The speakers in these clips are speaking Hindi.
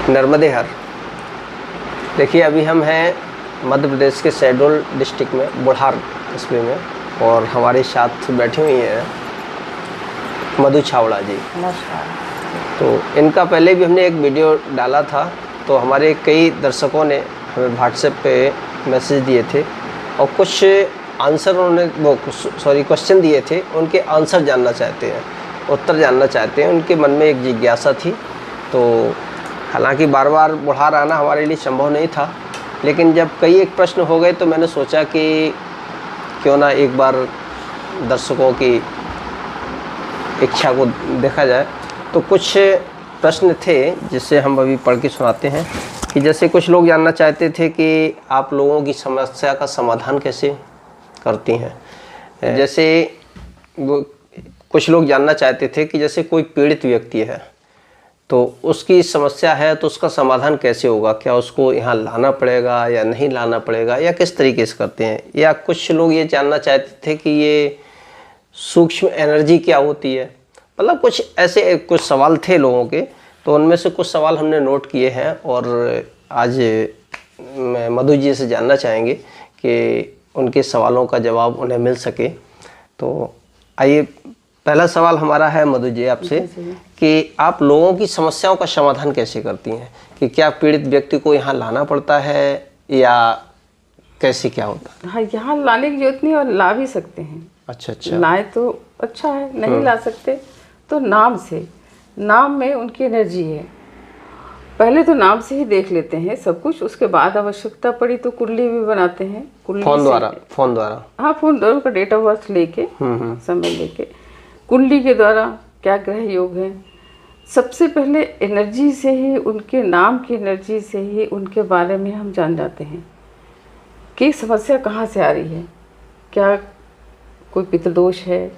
नर्मदे हर। देखिए अभी हम हैं मध्य प्रदेश के शहडोल डिस्ट्रिक्ट में बुढ़ार कस्बे में, और हमारे साथ बैठी हुई हैं मधु छावड़ा जी। नमस्कार। तो इनका पहले भी हमने एक वीडियो डाला था, तो हमारे कई दर्शकों ने हमें व्हाट्सएप पे मैसेज दिए थे और कुछ आंसर उन्होंने क्वेश्चन दिए थे, उनके आंसर जानना चाहते हैं, उत्तर जानना चाहते हैं। उनके मन में एक जिज्ञासा थी। तो हालांकि बार बार बुढ़ार आना हमारे लिए संभव नहीं था, लेकिन जब कई एक प्रश्न हो गए तो मैंने सोचा कि क्यों ना एक बार दर्शकों की इच्छा को देखा जाए। तो कुछ प्रश्न थे जिसे हम अभी पढ़ के सुनाते हैं। कि जैसे कुछ लोग जानना चाहते थे कि आप लोगों की समस्या का समाधान कैसे करती हैं। जैसे कुछ लोग जानना चाहते थे कि जैसे कोई पीड़ित व्यक्ति है तो उसकी समस्या है, तो उसका समाधान कैसे होगा, क्या उसको यहाँ लाना पड़ेगा या नहीं लाना पड़ेगा, या किस तरीके से करते हैं। या कुछ लोग ये जानना चाहते थे कि ये सूक्ष्म एनर्जी क्या होती है। मतलब कुछ ऐसे कुछ सवाल थे लोगों के, तो उनमें से कुछ सवाल हमने नोट किए हैं और आज मैं मधु जी से जानना चाहेंगे कि उनके सवालों का जवाब उन्हें मिल सके। तो आइए, पहला सवाल हमारा है मधु जी आपसे कि आप लोगों की समस्याओं का समाधान कैसे करती हैं। कि क्या पीड़ित व्यक्ति को यहाँ लाना पड़ता है या कैसे, क्या होता है? हाँ, यहाँ लाने की जरूरत नहीं, और ला भी सकते हैं। अच्छा। लाए तो अच्छा है, नहीं ला सकते तो नाम से, नाम में उनकी एनर्जी है। पहले तो नाम से ही देख लेते हैं सब कुछ, उसके बाद आवश्यकता पड़ी तो कुंडली भी बनाते हैं। कुंडली फोन द्वारा हाँ, फोन द्वारा का डेट ऑफ बर्थ लेके, समय लेके, कुंडली के द्वारा क्या ग्रह योग है। सबसे पहले एनर्जी से ही, उनके नाम की एनर्जी से ही उनके बारे में हम जान जाते हैं कि समस्या कहाँ से आ रही है। क्या कोई पितृदोष है,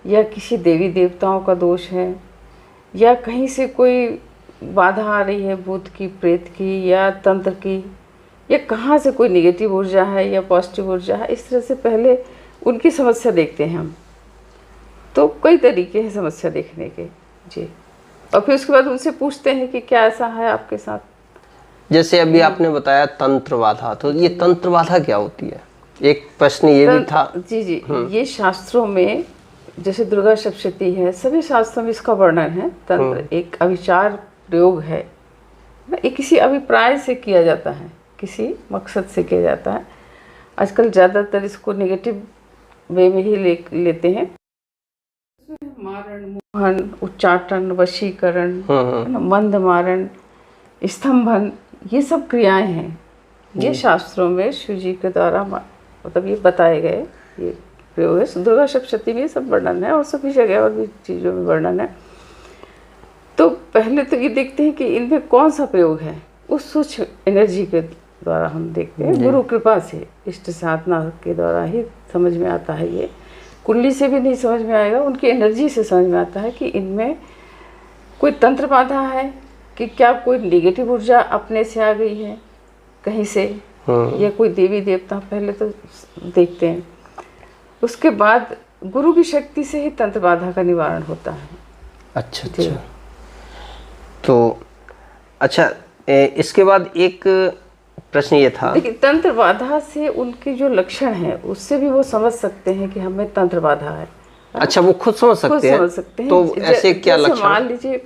या किसी देवी देवताओं का दोष है, या कहीं से कोई बाधा आ रही है, भूत की, प्रेत की, या तंत्र की, या कहाँ से कोई नेगेटिव ऊर्जा है या पॉजिटिव ऊर्जा है। इस तरह से पहले उनकी समस्या देखते हैं हम। तो कई तरीके हैं समस्या देखने के जी, और फिर उसके बाद उनसे पूछते हैं कि क्या ऐसा है आपके साथ। जैसे अभी आपने बताया तंत्र बाधा, तो ये तंत्र बाधा क्या होती है? एक प्रश्न ये भी था। जी, ये शास्त्रों में, जैसे दुर्गा सप्तशती है, सभी शास्त्रों में इसका वर्णन है। तंत्र एक अविचार प्रयोग है, ये किसी अभिप्राय से किया जाता है, किसी मकसद से किया जाता है। आजकल ज़्यादातर इसको नेगेटिव वे में ही लेते हैं। मारण, मोहन, उच्चाटन, वशीकरण, मंद मारण, स्तंभन, ये सब क्रियाएं हैं। ये शास्त्रों में शिव जी के द्वारा मतलब ये बताए गए ये प्रयोग है। दुर्गा सप्तशती में सब वर्णन है, और सभी जगह और भी चीज़ों में वर्णन है। तो पहले तो ये देखते हैं कि इनमें कौन सा प्रयोग है, उस सूक्ष्म एनर्जी के द्वारा हम देखते हैं। गुरु कृपा से, इष्ट साधना के द्वारा ही समझ में आता है। ये कुंडली से भी नहीं समझ में आएगा, उनकी एनर्जी से समझ में आता है कि इनमें कोई तंत्र बाधा है, कि क्या कोई नेगेटिव ऊर्जा अपने से आ गई है कहीं से, या कोई देवी देवता। पहले तो देखते हैं, उसके बाद गुरु की शक्ति से ही तंत्र बाधा का निवारण होता है। अच्छा। तो अच्छा, इसके बाद एक प्रश्न ये था। देखिए, तंत्र बाधा से उनके जो लक्षण है उससे भी वो समझ सकते हैं कि हमें तंत्र बाधा है। अच्छा, वो खुद समझ सकते हैं। तो ऐसे क्या लक्षण? मान लीजिए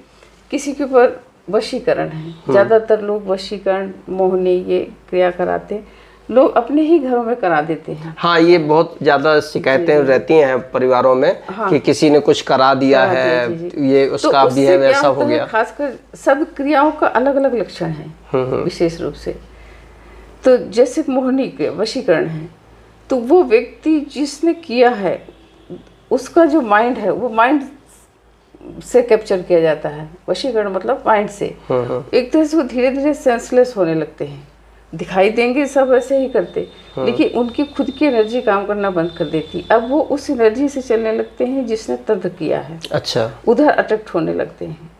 किसी के ऊपर वशीकरण है, ज़्यादातर लोग वशीकरण, मोहनी, ये क्रिया कराते लोग अपने ही घरों में करा देते हैं। हाँ, ये बहुत ज़्यादा शिकायतें रहती हैं परिवारों में। हाँ, कि किसी ने कुछ करा दिया है, ये उसका भी है, वैसा हो गया। खासकर सब क्रियाओं का अलग अलग लक्षण है विशेष रूप से। तो जैसे मोहनी के वशीकरण है, तो वो व्यक्ति जिसने किया है उसका जो माइंड है वो माइंड से कैप्चर किया जाता है। वशीकरण मतलब माइंड से। एक तरह से वो धीरे धीरे सेंसलेस होने लगते हैं, दिखाई देंगे सब ऐसे ही करते, लेकिन उनकी खुद की एनर्जी काम करना बंद कर देती। अब वो उस एनर्जी से चलने लगते हैं जिसने तंत्र किया है। अच्छा, उधर अट्रैक्ट होने लगते हैं।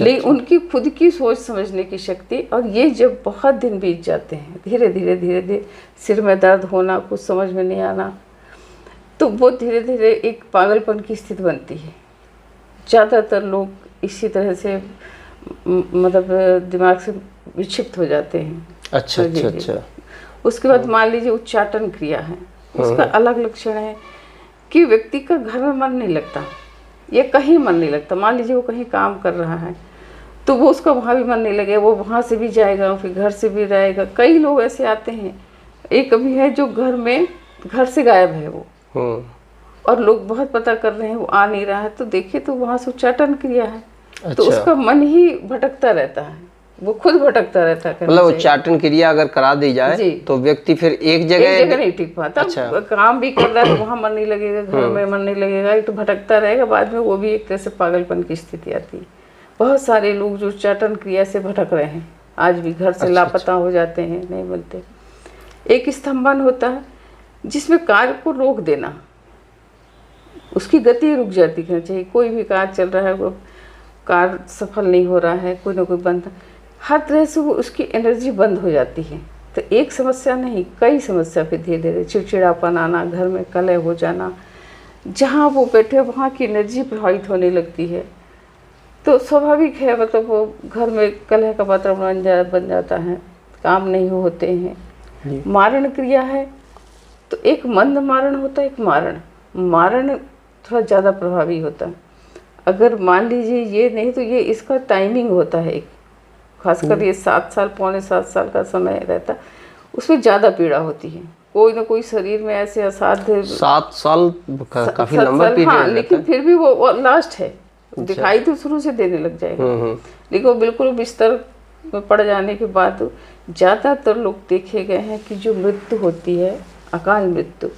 लेकिन उनकी खुद की सोच समझने की शक्ति, और ये जब बहुत दिन बीत जाते हैं, धीरे धीरे सिर में दर्द होना, कुछ समझ में नहीं आना, तो वो धीरे धीरे एक पागलपन की स्थिति बनती है। ज़्यादातर लोग इसी तरह से मतलब दिमाग से विक्षिप्त हो जाते हैं। अच्छा जी, अच्छा जी। अच्छा। उसके बाद मान लीजिए उच्चाटन क्रिया है, उसका अलग लक्षण है कि व्यक्ति का घर में मन नहीं लगता या कहीं मन नहीं लगता। मान लीजिए वो कहीं काम कर रहा है तो वो उसका वहाँ भी मन नहीं लगेगा, वो वहाँ से भी जाएगा फिर घर से भी रहेगा। कई लोग ऐसे आते हैं, एक अभी है जो घर से गायब है वो, और लोग बहुत पता कर रहे हैं वो आ नहीं रहा है, तो देखिए तो वहाँ से उच्चाटन क्रिया है। तो अच्छा। उसका मन ही भटकता रहता है, वो खुद भटकता रहता है। मतलब उच्चाटन क्रिया अगर करा दी जाए तो व्यक्ति फिर एक जगह नहीं टिक पाता। अच्छा। काम भी कर रहा है तो वहाँ मन नहीं लगेगा, घर में मन नहीं लगेगा, एक तो भटकता रहेगा, बाद में वो भी एक तरह से पागलपन की स्थिति आती है। बहुत सारे लोग जो उच्चाटन क्रिया से भटक रहे हैं आज भी, घर से लापता हो जाते हैं, नहीं मिलते। एक स्तंभन होता है जिसमें कार्य को रोक देना, उसकी गति रुक जाती है। चाहिए कोई भी कार्य चल रहा है, वो कार्य सफल नहीं हो रहा है, कोई ना कोई बंद, हर तरह से वो उसकी एनर्जी बंद हो जाती है। तो एक समस्या नहीं, कई समस्या फिर धीरे धीरे चिड़चिड़ापन आना, घर में कलह हो जाना, जहाँ वो बैठे वहाँ की एनर्जी प्रभावित होने लगती है। तो स्वाभाविक है, मतलब वो घर में कलह का वातावरण बन जाता है, काम नहीं होते हैं। मारण क्रिया है तो एक मंद मारण होता है, एक मारण थोड़ा ज़्यादा प्रभावी होता है। अगर मान लीजिए ये नहीं तो ये इसका टाइमिंग होता है, एक खासकर ये 7 साल पौने 7 साल का समय रहता है, उसमें ज़्यादा पीड़ा होती है। कोई ना कोई शरीर में ऐसे असाध्य 7 साल काफी लंबा पीरियड हाँ, लेकिन फिर भी वो लास्ट है। दिखाई तो शुरू से देने लग जाएगा, लेकिन वो बिल्कुल बिस्तर में पड़ जाने के बाद ज़्यादातर लोग देखे गए हैं कि जो मृत्यु होती है, अकाल मृत्यु,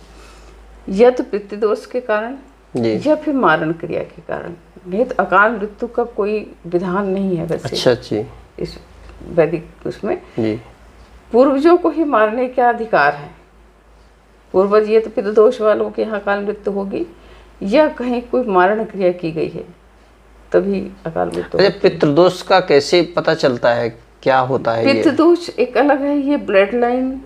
या तो पितृदोष के कारण या फिर मारण क्रिया के कारण। नहीं तो अकाल मृत्यु का कोई विधान नहीं है वैसे। अच्छा जी। इस वैदिक उसमें जी पूर्वजों को ही मारने का अधिकार है। पूर्वज ये तो पितृदोष वालों के यहाँ अकाल मृत्यु होगी या कहीं कोई मारण क्रिया की गई है तभी अकाल मृत्यु। अच्छा, पितृदोष का कैसे पता चलता है, क्या होता है? पितृदोष एक अलग है, ये ब्लड लाइन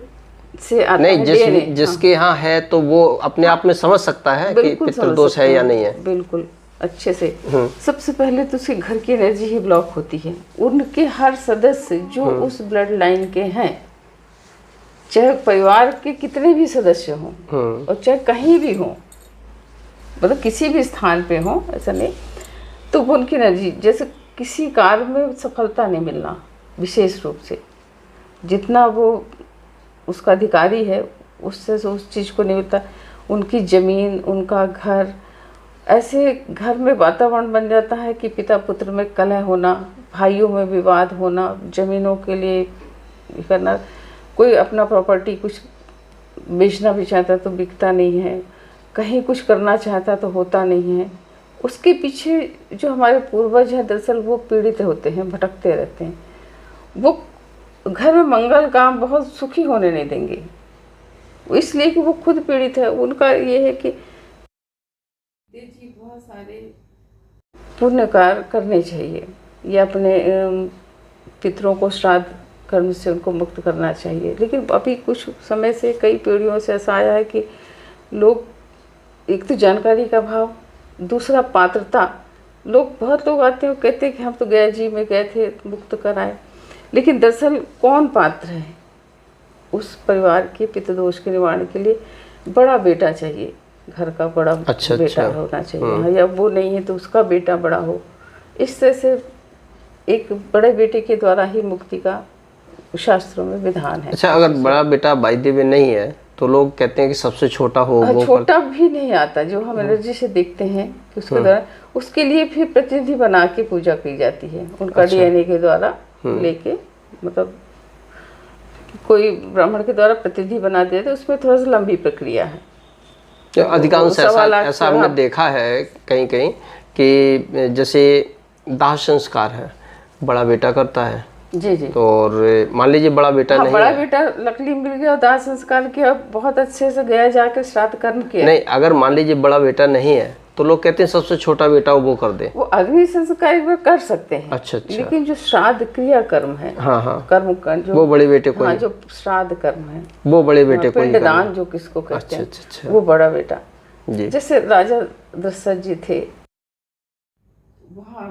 से आता नहीं, है। जिसके यहाँ है तो वो अपने आप में समझ सकता है कि पितृदोष है या नहीं है। बिल्कुल अच्छे से। सबसे पहले तो उसके घर की एनर्जी ही ब्लॉक होती है। उनके हर सदस्य जो उस ब्लड लाइन के हैं, चाहे परिवार के कितने भी सदस्य हों और चाहे कहीं भी हों, मतलब किसी भी स्थान पे हों, ऐसा नहीं, तो वो उनकी एनर्जी, जैसे किसी कार्य में सफलता नहीं मिलना, विशेष रूप से जितना वो उसका अधिकारी है उससे उस चीज़ को नहीं मिलता। उनकी ज़मीन, उनका घर, ऐसे घर में वातावरण बन जाता है कि पिता पुत्र में कलह होना, भाइयों में विवाद होना, ज़मीनों के लिए करना, कोई अपना प्रॉपर्टी कुछ बेचना भी चाहता तो बिकता नहीं है, कहीं कुछ करना चाहता तो होता नहीं है। उसके पीछे जो हमारे पूर्वज हैं दरअसल वो पीड़ित होते हैं, भटकते रहते हैं। वो घर में मंगल काम बहुत सुखी होने नहीं देंगे, इसलिए कि वो खुद पीड़ित है। उनका ये है कि जी बहुत सारे पुण्य कार्य करने चाहिए या अपने पितरों को श्राद्ध कर्म से उनको मुक्त करना चाहिए। लेकिन अभी कुछ समय से, कई पीढ़ियों से ऐसा आया है कि लोग, एक तो जानकारी का अभाव, दूसरा पात्रता। बहुत लोग आते हैं, कहते हैं कि हम तो गया जी में गए थे, मुक्त कराए, लेकिन दरअसल कौन पात्र है उस परिवार के पितृदोष के निवारण के लिए? बड़ा बेटा चाहिए, घर का बड़ा बेटा होना चाहिए, या वो नहीं है तो उसका बेटा बड़ा हो। इस तरह से एक बड़े बेटे के द्वारा ही मुक्ति का शास्त्रों में विधान है। अच्छा, अगर बड़ा बेटा वायदेव्य नहीं है तो लोग कहते हैं कि सबसे छोटा हो। वो छोटा भी नहीं आता, जो हम एनर्जी से देखते हैं कि उसके द्वारा, उसके लिए फिर प्रतिनिधि बना के पूजा की जाती है, उनका डीएनए के द्वारा लेके, मतलब कोई ब्राह्मण के द्वारा प्रतिनिधि बना दिया, तो उसमें थोड़ा सा लंबी प्रक्रिया है। तो अधिकांश ऐसा हमने देखा है कहीं कहीं कि जैसे दाह संस्कार है, बड़ा बेटा करता है जी जी, तो और मान लीजिए बड़ा बेटा नहीं बड़ा है, बेटा लकड़ी मिल गया और दाह संस्कार किया, बहुत अच्छे से गया जाके श्राद्ध कर्म किया। नहीं, अगर मान लीजिए बड़ा बेटा नहीं है तो लोग कहते हैं सबसे छोटा बेटा वो कर दे। वो अग्नि संस्कार में कर सकते हैं। अच्छा। लेकिन जो श्राद्ध क्रिया कर्म है, कर्म का जो वो बड़े बेटे को, जो श्राद्ध कर्म है वो बड़े बेटे को, पिंडदान जो किसको कहते हैं, अच्छा, वो बड़ा बेटा जी। जैसे राजा दशरथ जी थे, वहाँ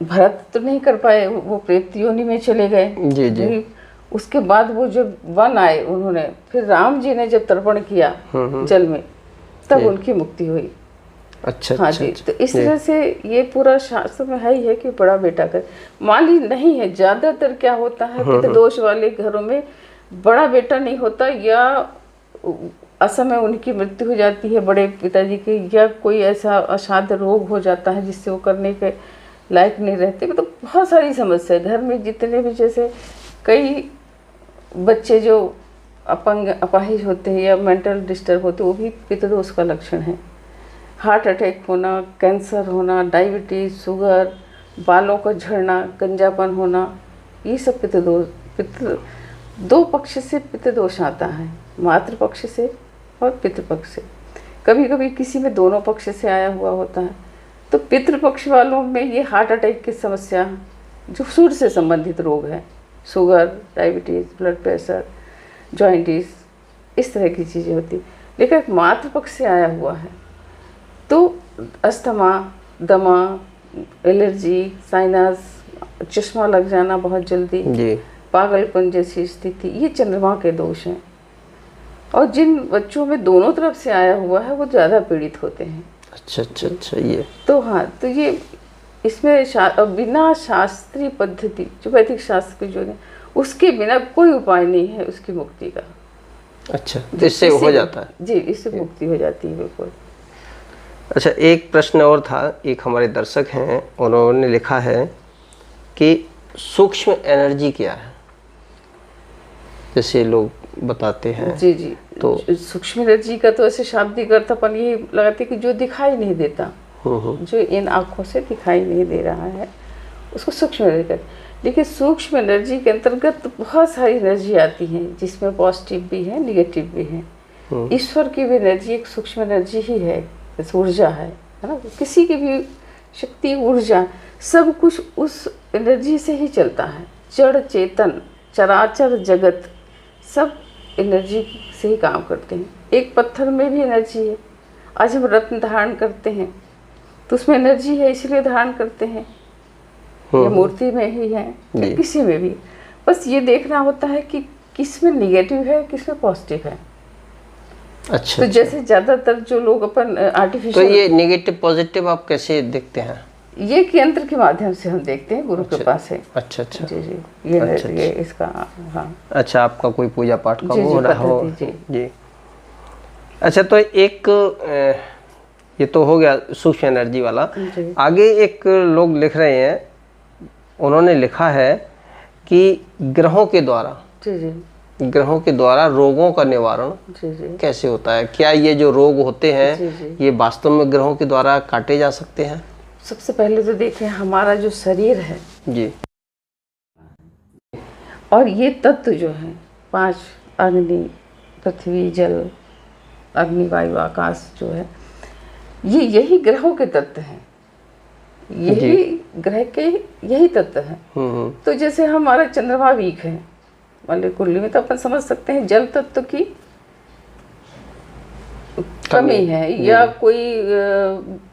भरत तो नहीं कर पाए, वो प्रेत योनि में चले गए। जी जी। फिर उसके बाद वो जब वन आए उन्होंने, फिर राम जी ने जब तर्पण किया जल में, तब उनकी मुक्ति हुई। अच्छा हाँ अच्छा जी। अच्छा। तो इस तरह से ये पूरा शास्त्र में है ही है कि बड़ा बेटा कर, मान ली नहीं है। ज्यादातर क्या होता है, पितृ दोष वाले घरों में बड़ा बेटा नहीं होता, या असमय उनकी मृत्यु हो जाती है बड़े पिताजी की, या कोई ऐसा असाध्य रोग हो जाता है जिससे वो करने के लायक नहीं रहते। मतलब तो बहुत सारी समस्या घर में, जितने भी, जैसे कई बच्चे जो अपंग अपाहिज होते हैं या मेंटल डिस्टर्ब होते हैं, वो भी पितृदोष का लक्षण है। हार्ट अटैक होना, कैंसर होना, डायबिटीज, शुगर, बालों का झड़ना, गंजापन होना, ये सब पितृ दो पक्ष से पितृदोष आता है, मातृ पक्ष से और पितृपक्ष से। कभी कभी किसी में दोनों पक्ष से आया हुआ होता है। तो पितृपक्ष वालों में ये हार्ट अटैक की समस्या, जो सूर्य से संबंधित रोग है, sugar, diabetes, blood pressure, jaundice, इस तरह की चीज़ें होती। लेकिन मातृपक्ष से आया हुआ है तो अस्थमा, दमा, एलर्जी, साइनस, चश्मा लग जाना बहुत जल्दी जी। पागलपन जैसी स्थिति, ये चंद्रमा के दोष हैं। और जिन बच्चों में दोनों तरफ से आया हुआ है वो ज़्यादा पीड़ित होते हैं। अच्छा अच्छा अच्छा। ये तो हाँ, तो ये इसमें बिना शास्त्रीय पद्धति, जो वैदिक शास्त्र के जो है, उसके बिना कोई उपाय नहीं है उसकी मुक्ति का। अच्छा, तो इससे हो जाता है? जी, इससे मुक्ति हो जाती है बिल्कुल। अच्छा, एक प्रश्न और था। एक हमारे दर्शक हैं, उन्होंने लिखा है कि सूक्ष्म एनर्जी क्या है, जैसे लोग बताते हैं। जी जी। तो सूक्ष्म एनर्जी का तो ऐसे शाब्दिक अर्थ अपन ये लगाते कि जो दिखाई नहीं देता, जो इन आँखों से दिखाई नहीं दे रहा है, उसको सूक्ष्म एनर्जी कहते हैं। लेकिन सूक्ष्म एनर्जी के अंतर्गत बहुत सारी एनर्जी आती हैं, जिसमें पॉजिटिव भी है, निगेटिव भी है। ईश्वर की भी एनर्जी एक सूक्ष्म एनर्जी ही है, ऊर्जा है ना। किसी की भी शक्ति, ऊर्जा, सब कुछ उस एनर्जी से ही चलता है। जड़ चेतन चराचर जगत सब एनर्जी से ही काम करते हैं। एक पत्थर में भी एनर्जी है। आज हम रत्न धारण करते हैं तो उसमें एनर्जी है, इसलिए धारण करते हैं। ये मूर्ति में ही है, किसी में भी। बस ये देखना होता है कि किस में निगेटिव है, किस में पॉजिटिव है। अच्छा। तो जैसे ज्यादातर जो लोग अपन आर्टिफिशियल, तो ये नेगेटिव पॉजिटिव आप कैसे देखते हैं? ये कि यंत्र के माध्यम से हम देखते हैं, गुरु के पास है। अच्छा अच्छा। जी जी। ये अच्छा, ये इसका, हाँ। अच्छा, आपका कोई पूजा पाठ का हो रहा हो? जी। अच्छा, तो एक ये तो हो गया सूक्ष्म एनर्जी वाला। आगे एक लोग लिख रहे हैं, उन्होंने लिखा है कि ग्रहों के द्वारा, जी जी, ग्रहों के द्वारा रोगों का निवारण कैसे होता है? क्या ये जो रोग होते हैं ये वास्तव में ग्रहों के द्वारा काटे जा सकते हैं? सबसे पहले तो देखें, हमारा जो शरीर है जी, और ये तत्व जो है 5, अग्नि, पृथ्वी, जल, अग्नि, वायु, आकाश जो है, ये यही ग्रहों के तत्व हैं। यही ग्रह के यही तत्व है। तो जैसे हमारा चंद्रमा वीक है, मान कुंडली में, तो अपन समझ सकते हैं जल तत्व की कमी है, या कोई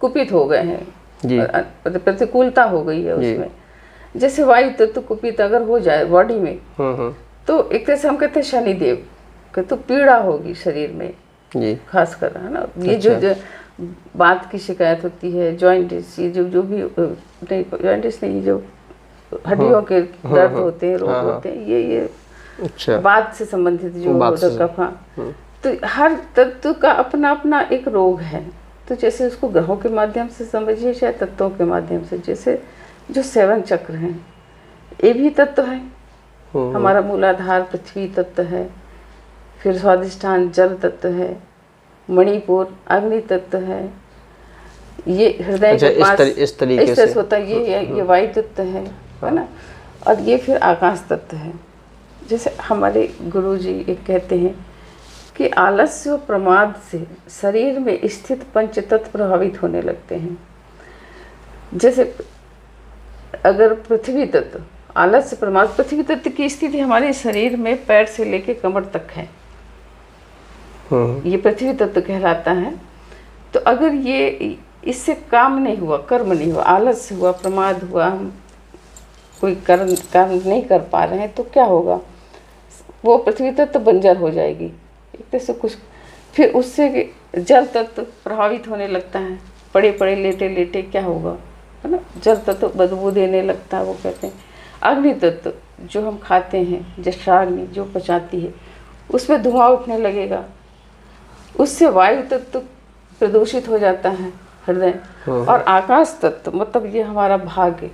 कुपित हो गए हैं, प्रतिकूलता हो गई है उसमें। जैसे वायु तत्व कुपित अगर हो जाए बॉडी में, तो एक तरह से हम कहते हैं शनिदेव के तो पीड़ा होगी शरीर में, खासकर, है ना। ये जो बात की शिकायत होती है, जॉइंटिस, ये जो भी नहीं, जॉइंटिस नहीं, जो हड्डियों के दर्द होते हैं, रोग होते हैं, ये अच्छा, बात से संबंधित जो कफा, तो हर तत्व का अपना अपना एक रोग है। तो जैसे उसको ग्रहों के माध्यम से समझिए, चाहे तत्वों के माध्यम से। जैसे जो 7 चक्र हैं, ये भी तत्व है। हमारा मूलाधार पृथ्वी तत्व है, फिर स्वादिष्ठान जल तत्व है, मणिपुर अग्नि तत्व है, ये हृदय के पास इस तरीके से होता है, ये वायु तत्व है ना। और ये फिर आकाश तत्व है। जैसे हमारे गुरुजी एक कहते हैं कि आलस्य और प्रमाद से शरीर में स्थित पंच तत्व प्रभावित होने लगते हैं। जैसे अगर पृथ्वी तत्व, आलस्य, प्रमाद, पृथ्वी तत्व की स्थिति हमारे शरीर में पैर से लेके कमर तक है, ये पृथ्वी तत्व कहलाता है। तो अगर ये इससे काम नहीं हुआ, कर्म नहीं हुआ, आलस हुआ, प्रमाद हुआ, हम कोई काम नहीं कर पा रहे हैं, तो क्या होगा? वो पृथ्वी तत्व बंजर हो जाएगी एक तरह से कुछ। फिर उससे जल तत्व प्रभावित होने लगता है, पड़े पड़े लेटे लेटे क्या होगा, है ना? जल तत्व बदबू देने लगता है। वो कहते हैं अग्नि तत्व जो हम खाते हैं, जठराग्नि जो पचाती है, उसमें धुआं उठने लगेगा, उससे वायु तत्व प्रदूषित हो जाता है, हृदय। और आकाश तत्व मतलब ये हमारा भाग्य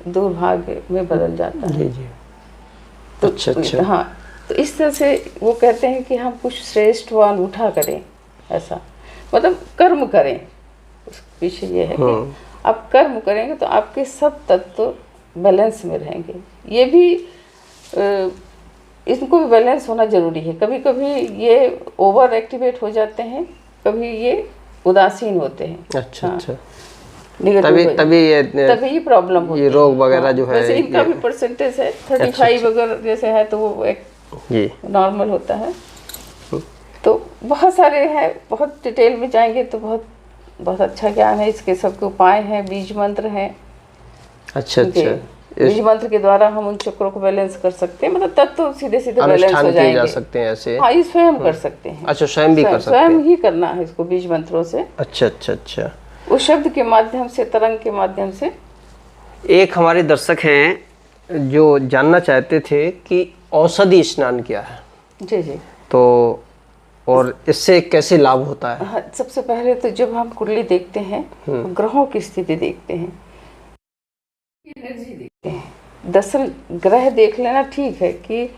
दुर्भाग्य में बदल जाता है। जी। तो अच्छा। हाँ, तो इस तरह से वो कहते हैं कि हम कुछ श्रेष्ठ व अनूठा करें, ऐसा मतलब कर्म करें। उस पीछे ये है कि आप कर्म करेंगे तो आपके सब तत्व बैलेंस में रहेंगे। ये भी इनको भी बैलेंस होना जरूरी है। कभी कभी ये ओवर एक्टिवेट हो जाते हैं, कभी ये उदासीन होते हैं। अच्छा। हाँ, अच्छा, तभी ये प्रॉब्लम होती है। ये रोग वगैरह जो है, वैसे इनका भी परसेंटेज है 35 वगैरह जैसे है, तो वो एक नॉर्मल होता है। तो बहुत सारे हैं, बहुत डिटेल में जाएंगे तो बहुत अच्छा ज्ञान है, इसके सबके उपाय हैं, बीज मंत्र हैं। अच्छा। बीज मंत्र के द्वारा हम उन चक्रों को बैलेंस कर सकते हैं, मतलब तब तो सीधे बैलेंस हो जाएंगे। जा सकते हैं ऐसे। हाँ, ये स्वयं कर सकते हैं। अच्छा, स्वयं भी कर सकते हैं, स्वयं ही करना है इसको बीज मंत्रों से। अच्छा। उस शब्द के माध्यम से, तरंग के माध्यम से। एक हमारे दर्शक हैं जो जानना चाहते थे कि औषधि स्नान क्या है। जी। तो और इससे कैसे लाभ होता है? हाँ, सबसे पहले तो जब हम कुंडली देखते हैं, ग्रहों की स्थिति देखते हैं, एनर्जी देखते हैं। दरअसल ग्रह देख लेना ठीक है कि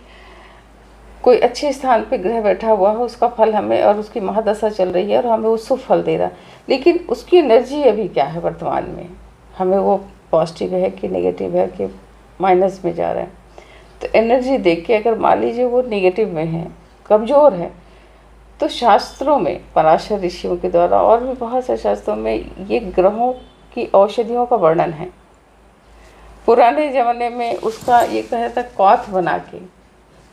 कोई अच्छे स्थान पे ग्रह बैठा हुआ है, उसका फल हमें, और उसकी महादशा चल रही है और हमें वो शुभ फल दे रहा है, लेकिन उसकी एनर्जी अभी क्या है वर्तमान में, हमें वो पॉजिटिव है कि नेगेटिव है कि माइनस में जा रहा है। तो एनर्जी देख के अगर मान लीजिए वो नेगेटिव में है, कमज़ोर है, तो शास्त्रों में, पराशर ऋषियों के द्वारा और भी बहुत से शास्त्रों में ये ग्रहों की औषधियों का वर्णन है। पुराने ज़माने में उसका ये कहा था, क्वाथ बना के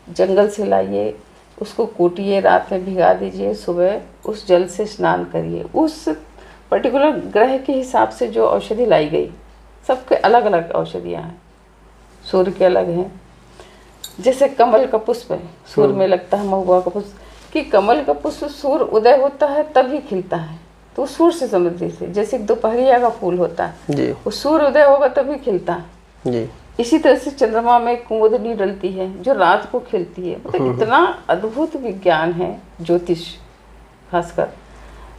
जंगल से लाइए, उसको कूटिए, रात में भिगा दीजिए, सुबह उस जल से स्नान करिए। उस पर्टिकुलर ग्रह के हिसाब से जो औषधि लाई गई, सबके अलग अलग औषधियाँ हैं। सूर्य के अलग हैं, जैसे कमल का पुष्प है, सूर्य में लगता है, महुआ का पुष्प, कि कमल का पुष्प सूर्य उदय होता है तभी खिलता है, तो सूर्य से संबंधित है। जैसे दोपहरिया का फूल होता है, वो सूर्य उदय होगा तभी खिलता है जी। इसी तरह से चंद्रमा में कुमुदनी डलती है जो रात को खिलती है। मतलब इतना अद्भुत विज्ञान है ज्योतिष, खासकर,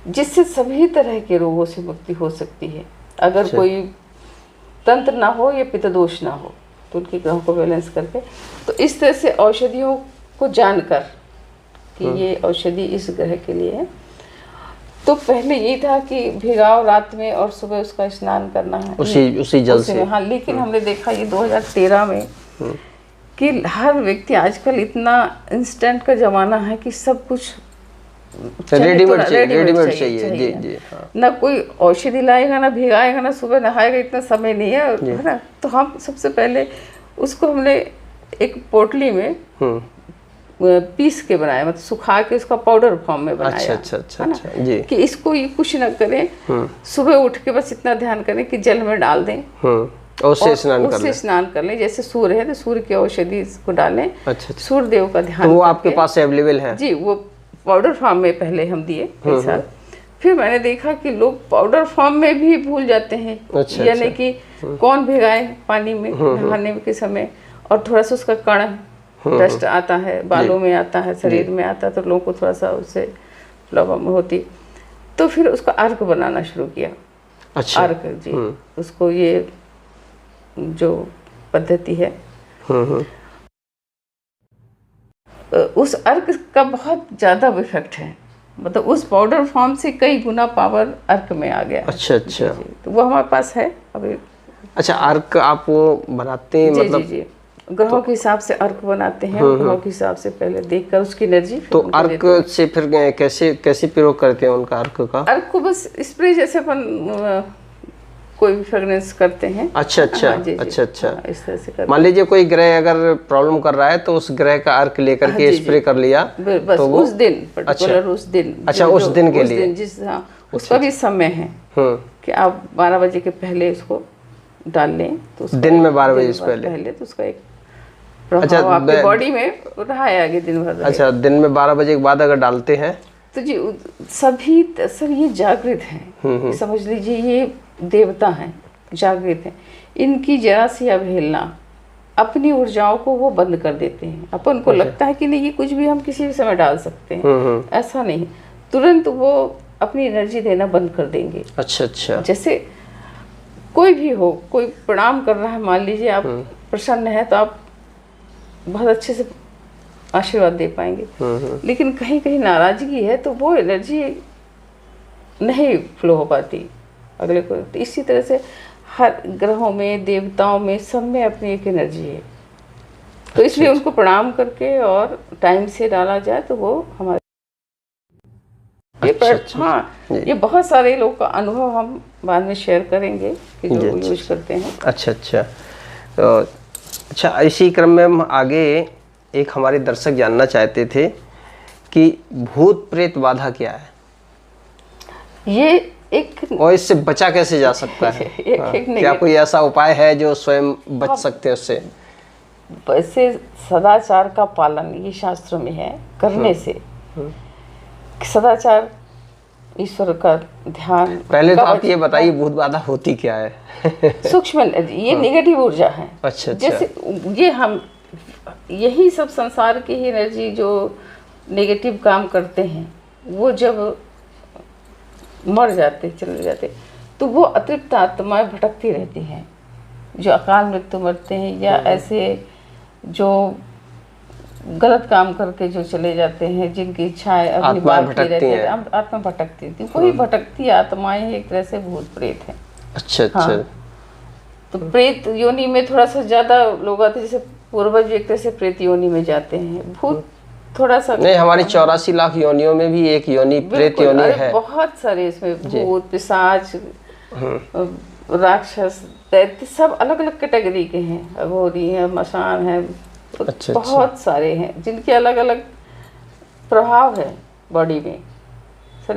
जिससे सभी तरह के रोगों से मुक्ति हो सकती है। अगर कोई तंत्र ना हो या पित्तदोष ना हो तो उनके ग्रहों को बैलेंस करके, तो इस तरह से औषधियों को जानकर कि ये औषधि इस ग्रह के लिए है, तो पहले ये था कि भिगाओ रात में और सुबह उसका स्नान करना है उसी जल से। हाँ, लेकिन हमने देखा ये 2013 में कि हर व्यक्ति, आजकल इतना इंस्टेंट का जमाना है कि सब कुछ रेडीमेड चाहिए। जी। हाँ। ना कोई औषधि लाएगा, ना भिगाएगा, ना सुबह नहाएगा, इतना समय नहीं है ना। तो हम सबसे पहले उसको हमने एक पोटली में पीस के बनाया, मतलब सुखा के उसका पाउडर फॉर्म में बनाया। अच्छा जी। कि इसको ये कुछ न करें, सुबह उठ के बस इतना ध्यान करें कि जल में डाल दें और उससे स्नान कर लें। जैसे सूर्य है तो सूर्य की औषधि इसको डालें। अच्छा। सूर्य देव का ध्यान, तो वो आपके पास अवेलेबल है? जी, वो पाउडर फॉर्म में पहले हम दिए कई साल। फिर मैंने देखा कि लोग पाउडर फॉर्म में भी भूल जाते हैं, यानी कि कौन भिगाए पानी में नहाने के समय, और थोड़ा सा उसका कण डस्ट आता है, बालों में आता है, शरीर में आता है, तो लोगों को थोड़ा सा उससे प्रॉब्लम होती। तो फिर उसका अर्क बनाना शुरू किया। अच्छा। अर्क जी, उसको ये जो पद्धति है, उस अर्क का बहुत ज़्यादा इफेक्ट है, मतलब उस पाउडर फॉर्म से कई गुना पावर अर्क में आ गया। अच्छा। तो वो हमारे पास है अभी। अच्छा, अर्क आप वो बनाते हैं? मतलब जी, ग्रहों के हिसाब से अर्क बनाते हैं। ग्रहों के हिसाब से पहले देखकर उसकी एनर्जी, तो अर्क से फिर कैसे प्रयोग करते हैं उनका? अर्क को बस स्प्रे जैसे अपन कोई भी फ्रेगनेंस करते हैं। अच्छा। हाँ, जी, अच्छा। हाँ, इस तरह से करते। मान लीजिए कोई ग्रह अगर प्रॉब्लम कर रहा है तो उस ग्रह का अर्क लेकर के स्प्रे कर लिया, बस तो उस दिन पर्टिकुलर उस दिन। अच्छा, उस दिन के लिए, उसका भी समय है कि आप 12 बजे के पहले उसको डाल लें तो दिन में 12 बजे से पहले तो उसका एक प्रभाव आपके बॉडी में रहा है आगे दिन भर। अच्छा, दिन में 12 बजे के बाद अगर डालते हैं तो जी सब ये जागृत हैं, समझ लीजिए ये देवता हैं, जागृत हैं। इनकी जरा सी अवहेलना, अपनी ऊर्जाओं को वो बंद कर देते हैं। अपन को लगता है कि नहीं ये कुछ भी हम किसी भी समय डाल सकते हैं, ऐसा नहीं, तुरंत वो अपनी एनर्जी देना बंद कर देंगे। अच्छा। जैसे कोई भी हो, कोई प्रणाम कर रहा है, मान लीजिए आप प्रसन्न है तो आप बहुत अच्छे से आशीर्वाद दे पाएंगे। लेकिन कहीं कहीं नाराजगी है तो वो एनर्जी नहीं फ्लो हो पाती अगले को। तो इसी तरह से हर ग्रहों में, देवताओं में, सब में अपनी एक एनर्जी है। तो इसलिए उनको प्रणाम करके और टाइम से डाला जाए तो वो हमारे ये बहुत सारे लोग का अनुभव हम बाद में शेयर करेंगे कि जो यूज करते हैं। अच्छा। तो अच्छा, इसी क्रम में हम आगे एक हमारे दर्शक जानना चाहते थे कि भूत प्रेत बाधा क्या है, ये एक और इससे बचा कैसे जा सकता है? क्या कोई ऐसा उपाय है जो स्वयं बच सकते हैं उससे? वैसे सदाचार का पालन ये शास्त्रों में है करने से। सदाचार, ईश्वर का ध्यान। पहले तो आप ये बताइए भूत बाधा होती क्या है? सूक्ष्म, ये नेगेटिव ऊर्जा है। अच्छा। जैसे ये हम यही सब संसार की ही एनर्जी जो नेगेटिव काम करते हैं, वो जब मर जाते, चले जाते, तो वो अतृप्त आत्माएं भटकती रहती हैं, जो अकाल मृत्यु मरते हैं या ऐसे जो गलत काम करके जो चले जाते हैं, जिनकी इच्छाएं अपनी बात की रहती है, आत्मा भटकती थी। वही भटकती आत्माएं एक तरह से भूत प्रेत है। अच्छा। हाँ। तो प्रेत योनि में थोड़ा सा ज्यादा लोग आते, जैसे पूर्वज एक तरह से प्रेत योनि में जाते हैं। भूत थोड़ा सा नहीं, हमारी 84 लाख योनियों में भी एक योनि प्रेत योनि है। बहुत सारे इसमें भूत, पिशाच, राक्षस, दैत्य, सब अलग अलग कैटेगरी के हैं। अघोरी है, मशान है, अच्छा। बहुत सारे हैं जिनके अलग अलग प्रभाव है बॉडी में,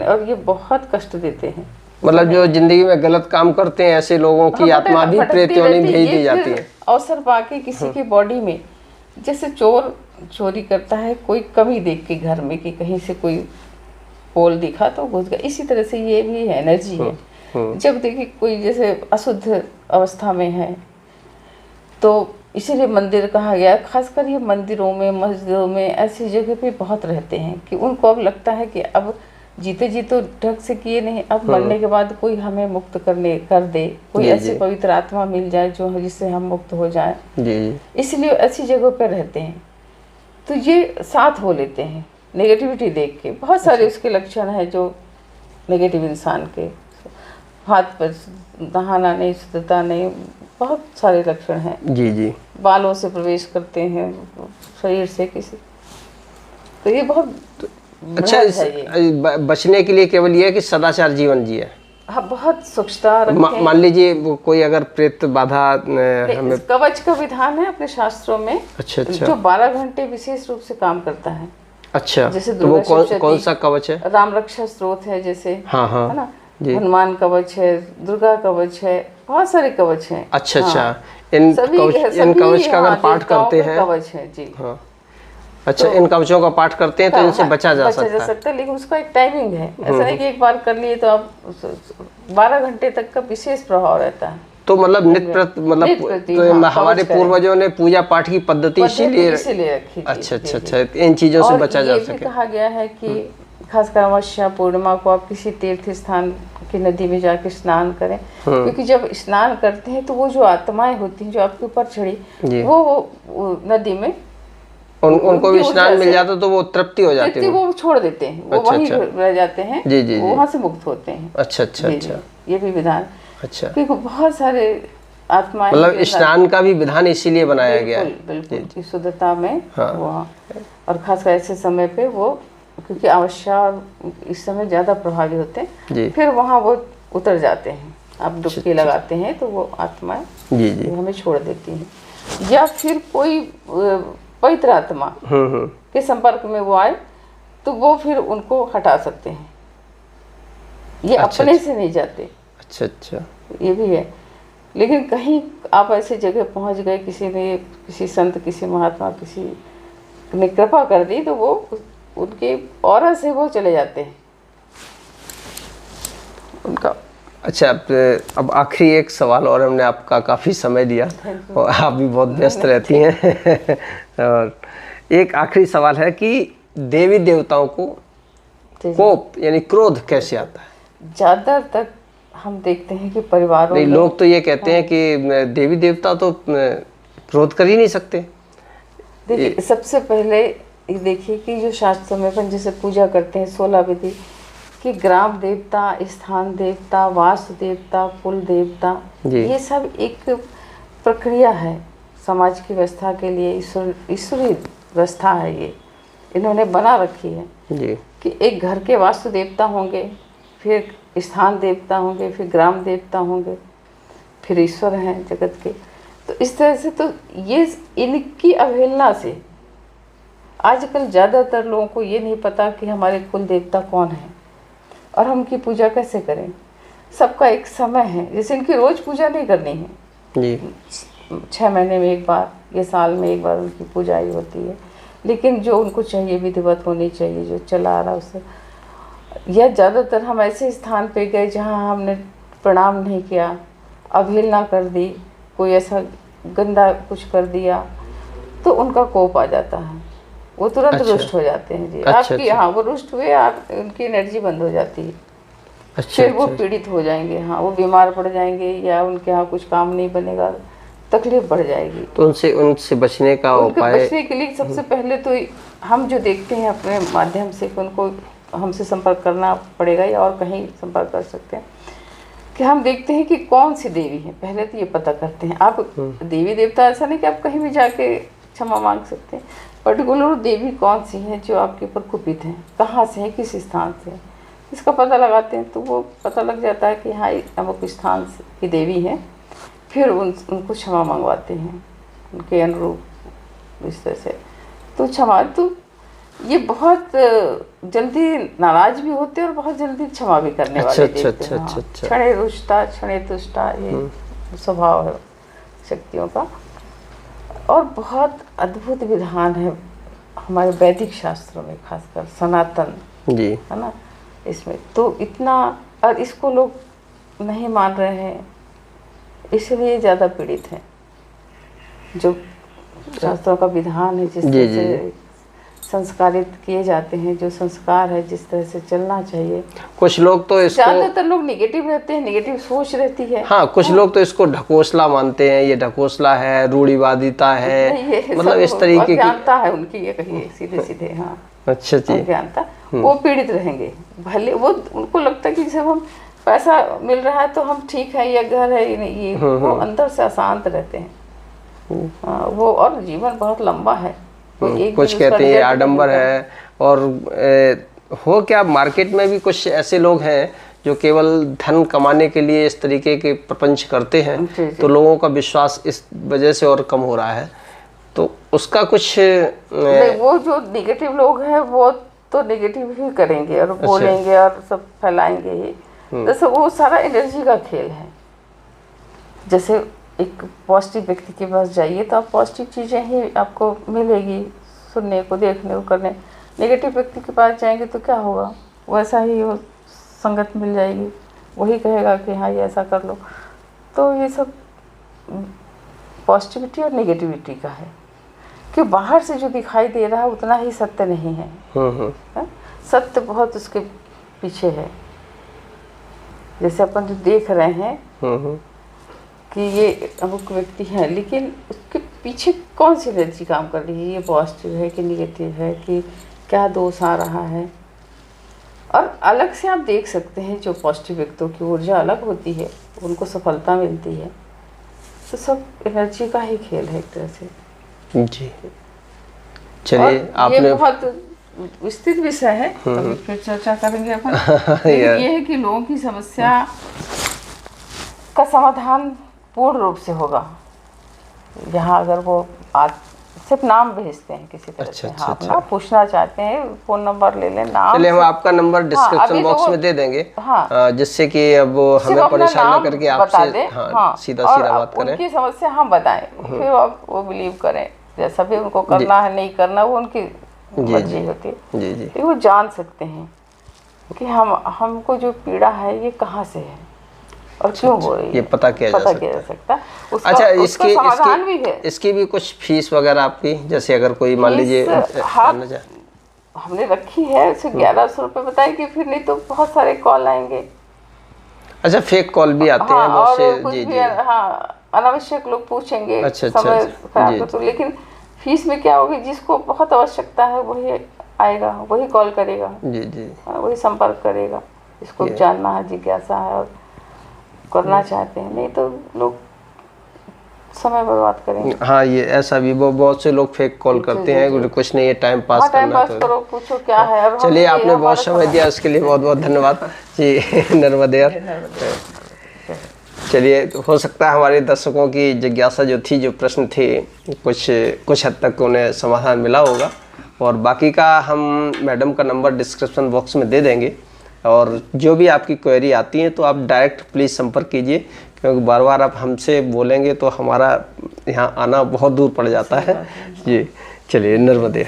और ये बहुत कष्ट देते हैं। मतलब जो जिंदगी में गलत काम करते हैं ऐसे लोगों की आत्मा भी प्रेत योनि में भेज दी जाती है। अवसर पाके किसी की बॉडी में, जैसे चोर चोरी करता है, कोई कमी देख के घर में कि कहीं से कोई पोल दिखा तो घुस गया, इसी तरह से ये भी एनर्जी है। जब देखिए कोई जैसे अशुद्ध अवस्था में है, तो इसीलिए मंदिर कहा गया, खासकर ये मंदिरों में, मस्जिदों में, ऐसी जगह पे बहुत रहते हैं कि उनको अब लगता है कि अब जीते जी तो ढंग से किए नहीं, अब मरने के बाद कोई हमें मुक्त कर दे, कोई ऐसी पवित्र आत्मा मिल जाए जो जिससे हम मुक्त हो जाए। इसलिए ऐसी जगहों पर रहते हैं। तो ये साथ हो लेते हैं नेगेटिविटी देख के। बहुत सारे उसके लक्षण हैं जो नेगेटिव इंसान के, हाथ पर नहाना नहीं, शुद्धता नहीं, बहुत सारे लक्षण हैं। जी। बालों से प्रवेश करते हैं शरीर से किसी, तो ये बहुत अच्छा। बचने के लिए केवल ये है कि सदाचार जीवन जिए। हाँ, बहुत स्वच्छता रखें। मान लीजिए वो कोई अगर प्रेत बाधा हमें, कवच का विधान है अपने शास्त्रों में। अच्छा। जो 12 घंटे विशेष रूप से काम करता है। अच्छा। जैसे तो वो कौन सा कवच है? राम रक्षा स्त्रोत है जैसे, है ना, हनुमान कवच है, दुर्गा कवच है, बहुत सारे कवच हैं। अच्छा। इन कवच का अगर पाठ करते हैं, कवच है जी। अच्छा, इन कवचों का पाठ करते हैं तो इनसे बचा जा सकता है। लेकिन उसका एक टाइमिंग है, ऐसा नहीं कि एक बार कर लिए तो आप 12 घंटे तक का विशेष प्रभाव रहता है। तो मतलब मतलब हमारे पूर्वजों ने पूजा पाठ की पद्धति इसीलिए रखी। अच्छा। इन चीजों से बचा जा सके। कहा गया है कि खासकर अमावस्या, पूर्णिमा को आप किसी तीर्थ स्थान की नदी में जाके स्नान करें, क्योंकि जब स्नान करते हैं तो वो जो आत्माएं होती हैं जो आपके ऊपर चढ़ी, वो नदी में उनको भी स्नान मिल जाता तो वो तृप्ति हो जाती है, वो छोड़ देते हैं, वो वहीं रह जाते हैं, वहां से मुक्त होते हैं। अच्छा। ये भी विधान। अच्छा। क्योंकि बहुत सारे आत्माएं, मतलब स्नान का भी विधान इसीलिए बनाया गया है। बिल्कुल शुद्धता में। और खासकर ऐसे समय पे वो, क्योंकि अमावस्या इस समय ज्यादा प्रभावी होते हैं, फिर वहाँ वो उतर जाते हैं। आप डुबकी लगाते हैं तो वो आत्माएं हमें छोड़ देती हैं, या फिर कोई पवित्र आत्मा के संपर्क में वो आए तो वो फिर उनको हटा सकते हैं। ये अच्छा, अपने से नहीं जाते। अच्छा अच्छा। ये भी है। लेकिन कहीं आप ऐसी जगह पहुंच गए, किसी संत, किसी महात्मा, किसी ने कृपा कर दी, तो वो उनके ऑरा से वो चले जाते हैं उनका। अच्छा, अब आखिरी एक सवाल, और हमने आपका काफ़ी समय लिया और आप भी बहुत व्यस्त रहती हैं और एक आखिरी सवाल है कि देवी देवताओं को कोप यानी क्रोध कैसे आता है? ज़्यादातर हम देखते हैं कि परिवारों नहीं, में लोग तो ये कहते हैं कि देवी देवता तो क्रोध कर ही नहीं सकते। देखिए, सबसे पहले ये देखिए कि जो शास्त्रों में अपन जैसे पूजा करते हैं 16 विधि, कि ग्राम देवता, स्थान देवता, वास्तु देवता, कुल देवता, ये सब एक प्रक्रिया है समाज की व्यवस्था के लिए। ईश्वरी व्यवस्था है, ये इन्होंने बना रखी है जी। कि एक घर के वास्तु देवता होंगे, फिर स्थान देवता होंगे, फिर ग्राम देवता होंगे, फिर ईश्वर हैं जगत के। तो इस तरह से तो ये इनकी अवहेलना से आजकल ज़्यादातर लोगों को ये नहीं पता कि हमारे कुल देवता कौन है और हम उनकी पूजा कैसे करें। सबका एक समय है, जैसे इनकी रोज़ पूजा नहीं करनी है जी। 6 महीने में एक बार या साल में एक बार उनकी पूजा ही होती है, लेकिन जो उनको चाहिए विधिवत होनी चाहिए, जो चला आ रहा उससे। या ज़्यादातर हम ऐसे स्थान पे गए जहाँ हमने प्रणाम नहीं किया, अवहेलना कर दी, कोई ऐसा गंदा कुछ कर दिया, तो उनका कोप आ जाता है, वो तुरंत रुष्ट हो जाते हैं जी। आपकी हाँ, वो रुष्ट हुए, आप उनकी एनर्जी बंद हो जाती है। फिर वो पीड़ित हो जाएंगे, हाँ, वो बीमार पड़ जाएंगे या उनके यहाँ कुछ काम नहीं बनेगा, तकलीफ बढ़ जाएगी। तो उनसे बचने का उपाय? बचने के लिए सबसे पहले तो हम जो देखते हैं अपने माध्यम से कि उनको हमसे संपर्क करना पड़ेगा या और कहीं संपर्क कर सकते हैं, कि हम देखते हैं कि कौन सी देवी है, पहले तो ये पता करते हैं। आप देवी देवता ऐसा नहीं कि आप कहीं भी जाके क्षमा मांग सकते हैं, पर्टिकुलर देवी कौन सी है जो आपके ऊपर कुपित है, कहाँ से है, किस स्थान से है, इसका पता लगाते हैं। तो वो पता लग जाता है कि हाँ, अमुक स्थान की देवी है। फिर उनको क्षमा मंगवाते हैं उनके अनुरूप इस तरह से। तो क्षमा, तो ये बहुत जल्दी नाराज भी होते हैं और बहुत जल्दी क्षमा भी करने वाले देखते हैं। क्षणे रुष्टा क्षणे तुष्टा, ये स्वभाव है शक्तियों का। और बहुत अद्भुत विधान है हमारे वैदिक शास्त्रों में, खासकर सनातन जी, है ना, इसमें तो इतना, और इसको लोग नहीं मान रहे हैं, इसलिए ज़्यादा पीड़ित हैं। जो शास्त्रों का विधान है, जिस तरह से संस्कारित किए जाते हैं, जो संस्कार है, जिस तरह से चलना चाहिए। कुछ लोग तो इसको, ज़्यादातर लोग निगेटिव रहते हैं, निगेटिव सोच रहती है। हाँ, कुछ लोग तो इसको ढकोसला मानते हैं, ये ढकोसला है, रूढ़िवादिता है, मतलब इस तरीके की ज्ञानता है उनकी, ये कहिए सीधे सीधे। हाँ, अच्छा जी, ज्ञानता, वो पीड़ित रहेंगे। भले वो, उनको लगता है कि जब हम पैसा मिल रहा है तो हम ठीक है, या घर है, ये वो अंदर से अशांत रहते हैं। वो, और जीवन बहुत लंबा है। कुछ कहते हैं आडंबर है, और हो क्या, मार्केट में भी कुछ ऐसे लोग हैं जो केवल धन कमाने के लिए इस तरीके के प्रपंच करते हैं। तो लोगों का विश्वास इस वजह से और कम हो रहा है। तो उसका कुछ वो जो निगेटिव लोग हैं वो तो निगेटिव ही करेंगे और बोलेंगे और सब फैलाएंगे ही। जैसे वो सारा एनर्जी का खेल है। जैसे एक पॉजिटिव व्यक्ति के पास जाइए तो आप पॉजिटिव चीज़ें ही आपको मिलेगी सुनने को, देखने को, करने। नेगेटिव व्यक्ति के पास जाएंगे तो क्या होगा, वैसा ही वो संगत मिल जाएगी, वही कहेगा कि हाँ ये ऐसा कर लो। तो ये सब पॉजिटिविटी और नेगेटिविटी का है कि बाहर से जो दिखाई दे रहा है उतना ही सत्य नहीं है। सत्य बहुत उसके पीछे है। जैसे अपन जो देख रहे हैं कि ये अमुक व्यक्ति है, लेकिन उसके पीछे कौन सी एनर्जी काम कर रही है, ये पॉजिटिव है कि निगेटिव है, कि क्या दोष आ रहा है। और अलग से आप देख सकते हैं, जो पॉजिटिव व्यक्तियों की ऊर्जा अलग होती है, उनको सफलता मिलती है। तो सब एनर्जी का ही खेल है एक तरह से जी। चलिए, आपने, ये बहुत विस्तृत विषय है, कभी फिर चर्चा करेंगे अपन। ये है कि लोगों की समस्या का समाधान पूर्ण रूप से होगा यहाँ अगर वो सिर्फ नाम भेजते हैं किसी तरह अच्छा, से। अच्छा, हाँ, अच्छा। अपना पूछना चाहते हैं, फ़ोन नंबर ले लें, नाम। चलिए हम आपका नंबर डिस्क्रिप्शन अभी तो बॉक्स वो- में दे देंगे, हाँ। जिससे कि अब वो सिर्फ हमें अपना परेशान ना नाम करके बता आपसे दें, हाँ सीधा और सीधा बात करें। उनकी समस्या हम बताएं, फिर अब वो बिलीव करें, जैसा भी उनको करना है नहीं करना वो उनकी मर्जी होती है। जी जी लेकिन वो जान सकते हैं कि हमको जो पीड़ा है ये कहाँ से है और क्यों हो रही है, ये पता किया जा सकता है। उसका अच्छा, उसका समाधान भी है। इसकी भी कुछ फीस वगैरह आपकी, जैसे अगर कोई मान लीजिए जानना चाहे। हमने रखी है उसे 1100 रुपये बताएगी, फिर नहीं तो बहुत सारे कॉल आएंगे। अच्छा, फेक कॉल भी आते हैं बहुत और से। कुछ जी भी जी। अनावश्यक लोग पूछेंगे, अच्छा, समय खराब जी, कर तो। लेकिन फीस में क्या होगी, जिसको बहुत आवश्यकता है वही आएगा, वही कॉल करेगा, जी जी। वही संपर्क करेगा, जिसको जानना है, जिज्ञासा है और करना चाहते हैं। नहीं तो लोग समय बर्बाद करेंगे। हाँ, ये ऐसा भी बहुत से लोग फेक कॉल करते हैं, कुछ नहीं है, टाइम पास टाइम करना पास तो। करो, पूछो क्या है। अब चलिए, आपने बहुत समय दिया, उसके लिए बहुत बहुत धन्यवाद जी। नर्मदे। चलिए, हो सकता है हमारे दर्शकों की जिज्ञासा जो थी, जो प्रश्न थे, कुछ हद तक उन्हें समाधान मिला होगा। और बाकी का हम मैडम का नंबर डिस्क्रिप्शन बॉक्स में दे देंगे, और जो भी आपकी क्वेरी आती है तो आप डायरेक्ट प्लीज़ संपर्क कीजिए, क्योंकि बार बार आप हमसे बोलेंगे तो हमारा यहाँ आना बहुत दूर पड़ जाता है जी। चलिए, नर्मदे।